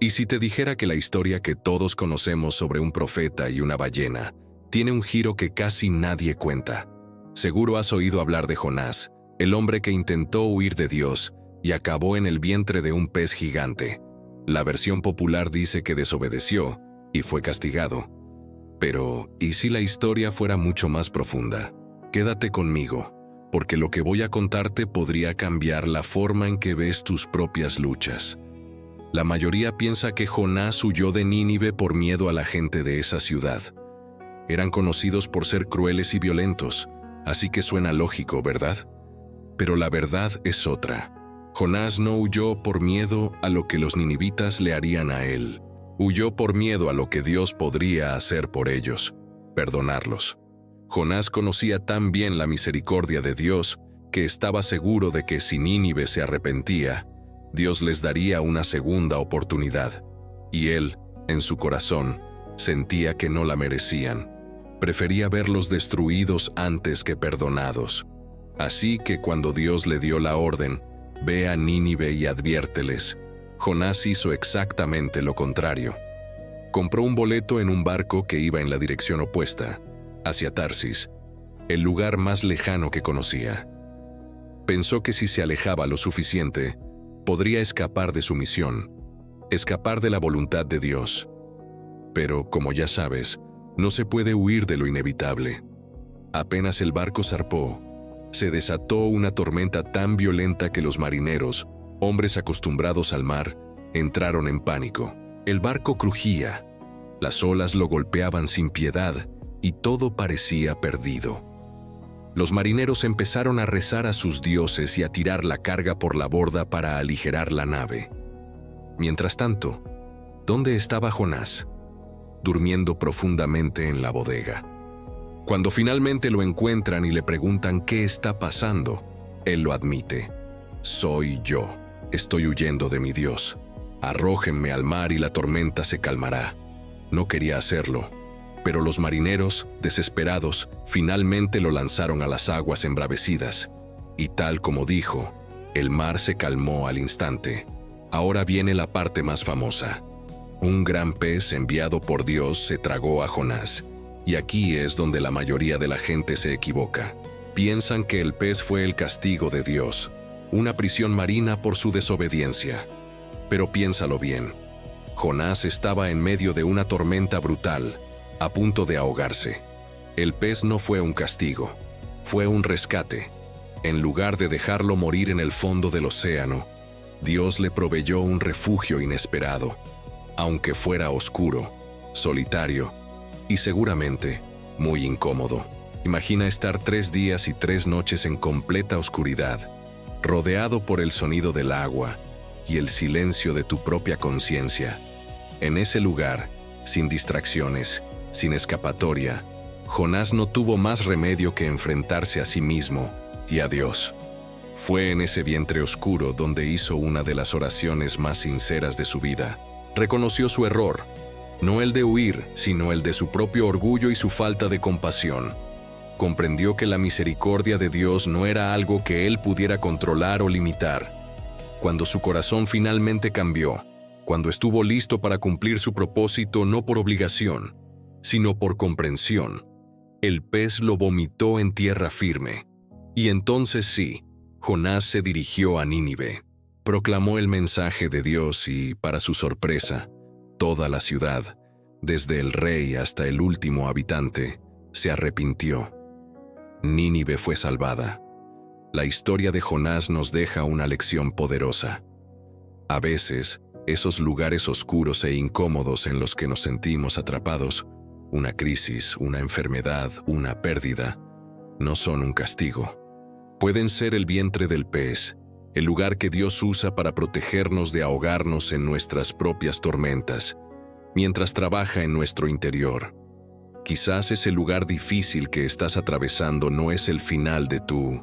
¿Y si te dijera que la historia que todos conocemos sobre un profeta y una ballena tiene un giro que casi nadie cuenta? Seguro has oído hablar de Jonás, el hombre que intentó huir de Dios y acabó en el vientre de un pez gigante. La versión popular dice que desobedeció y fue castigado. Pero, ¿y si la historia fuera mucho más profunda? Quédate conmigo, porque lo que voy a contarte podría cambiar la forma en que ves tus propias luchas. La mayoría piensa que Jonás huyó de Nínive por miedo a la gente de esa ciudad. Eran conocidos por ser crueles y violentos, así que suena lógico, ¿verdad? Pero la verdad es otra. Jonás no huyó por miedo a lo que los ninivitas le harían a él. Huyó por miedo a lo que Dios podría hacer por ellos, perdonarlos. Jonás conocía tan bien la misericordia de Dios que estaba seguro de que si Nínive se arrepentía, Dios les daría una segunda oportunidad, y él, en su corazón, sentía que no la merecían. Prefería verlos destruidos antes que perdonados. Así que cuando Dios le dio la orden, ve a Nínive y adviérteles, Jonás hizo exactamente lo contrario. Compró un boleto en un barco que iba en la dirección opuesta, hacia Tarsis, el lugar más lejano que conocía. Pensó que si se alejaba lo suficiente, podría escapar de su misión, escapar de la voluntad de Dios. Pero, como ya sabes, no se puede huir de lo inevitable. Apenas el barco zarpó, se desató una tormenta tan violenta que los marineros, hombres acostumbrados al mar, entraron en pánico. El barco crujía, las olas lo golpeaban sin piedad y todo parecía perdido. Los marineros empezaron a rezar a sus dioses y a tirar la carga por la borda para aligerar la nave. Mientras tanto, ¿dónde estaba Jonás? Durmiendo profundamente en la bodega. Cuando finalmente lo encuentran y le preguntan qué está pasando, él lo admite. Soy yo. Estoy huyendo de mi Dios. Arrójenme al mar y la tormenta se calmará. No quería hacerlo, pero los marineros, desesperados, finalmente lo lanzaron a las aguas embravecidas. Y tal como dijo, el mar se calmó al instante. Ahora viene la parte más famosa. Un gran pez enviado por Dios se tragó a Jonás. Y aquí es donde la mayoría de la gente se equivoca. Piensan que el pez fue el castigo de Dios, una prisión marina por su desobediencia. Pero piénsalo bien. Jonás estaba en medio de una tormenta brutal, a punto de ahogarse. El pez no fue un castigo, fue un rescate. En lugar de dejarlo morir en el fondo del océano, Dios le proveyó un refugio inesperado, aunque fuera oscuro, solitario y seguramente muy incómodo. Imagina estar 3 días y 3 noches en completa oscuridad, rodeado por el sonido del agua y el silencio de tu propia conciencia. En ese lugar, sin distracciones, sin escapatoria, Jonás no tuvo más remedio que enfrentarse a sí mismo y a Dios. Fue en ese vientre oscuro donde hizo una de las oraciones más sinceras de su vida. Reconoció su error, no el de huir, sino el de su propio orgullo y su falta de compasión. Comprendió que la misericordia de Dios no era algo que él pudiera controlar o limitar. Cuando su corazón finalmente cambió, cuando estuvo listo para cumplir su propósito no por obligación, sino por comprensión, el pez lo vomitó en tierra firme. Y entonces sí, Jonás se dirigió a Nínive. Proclamó el mensaje de Dios y, para su sorpresa, toda la ciudad, desde el rey hasta el último habitante, se arrepintió. Nínive fue salvada. La historia de Jonás nos deja una lección poderosa. A veces, esos lugares oscuros e incómodos en los que nos sentimos atrapados, una crisis, una enfermedad, una pérdida, no son un castigo. Pueden ser el vientre del pez, el lugar que Dios usa para protegernos de ahogarnos en nuestras propias tormentas, mientras trabaja en nuestro interior. Quizás ese lugar difícil que estás atravesando no es el final de tu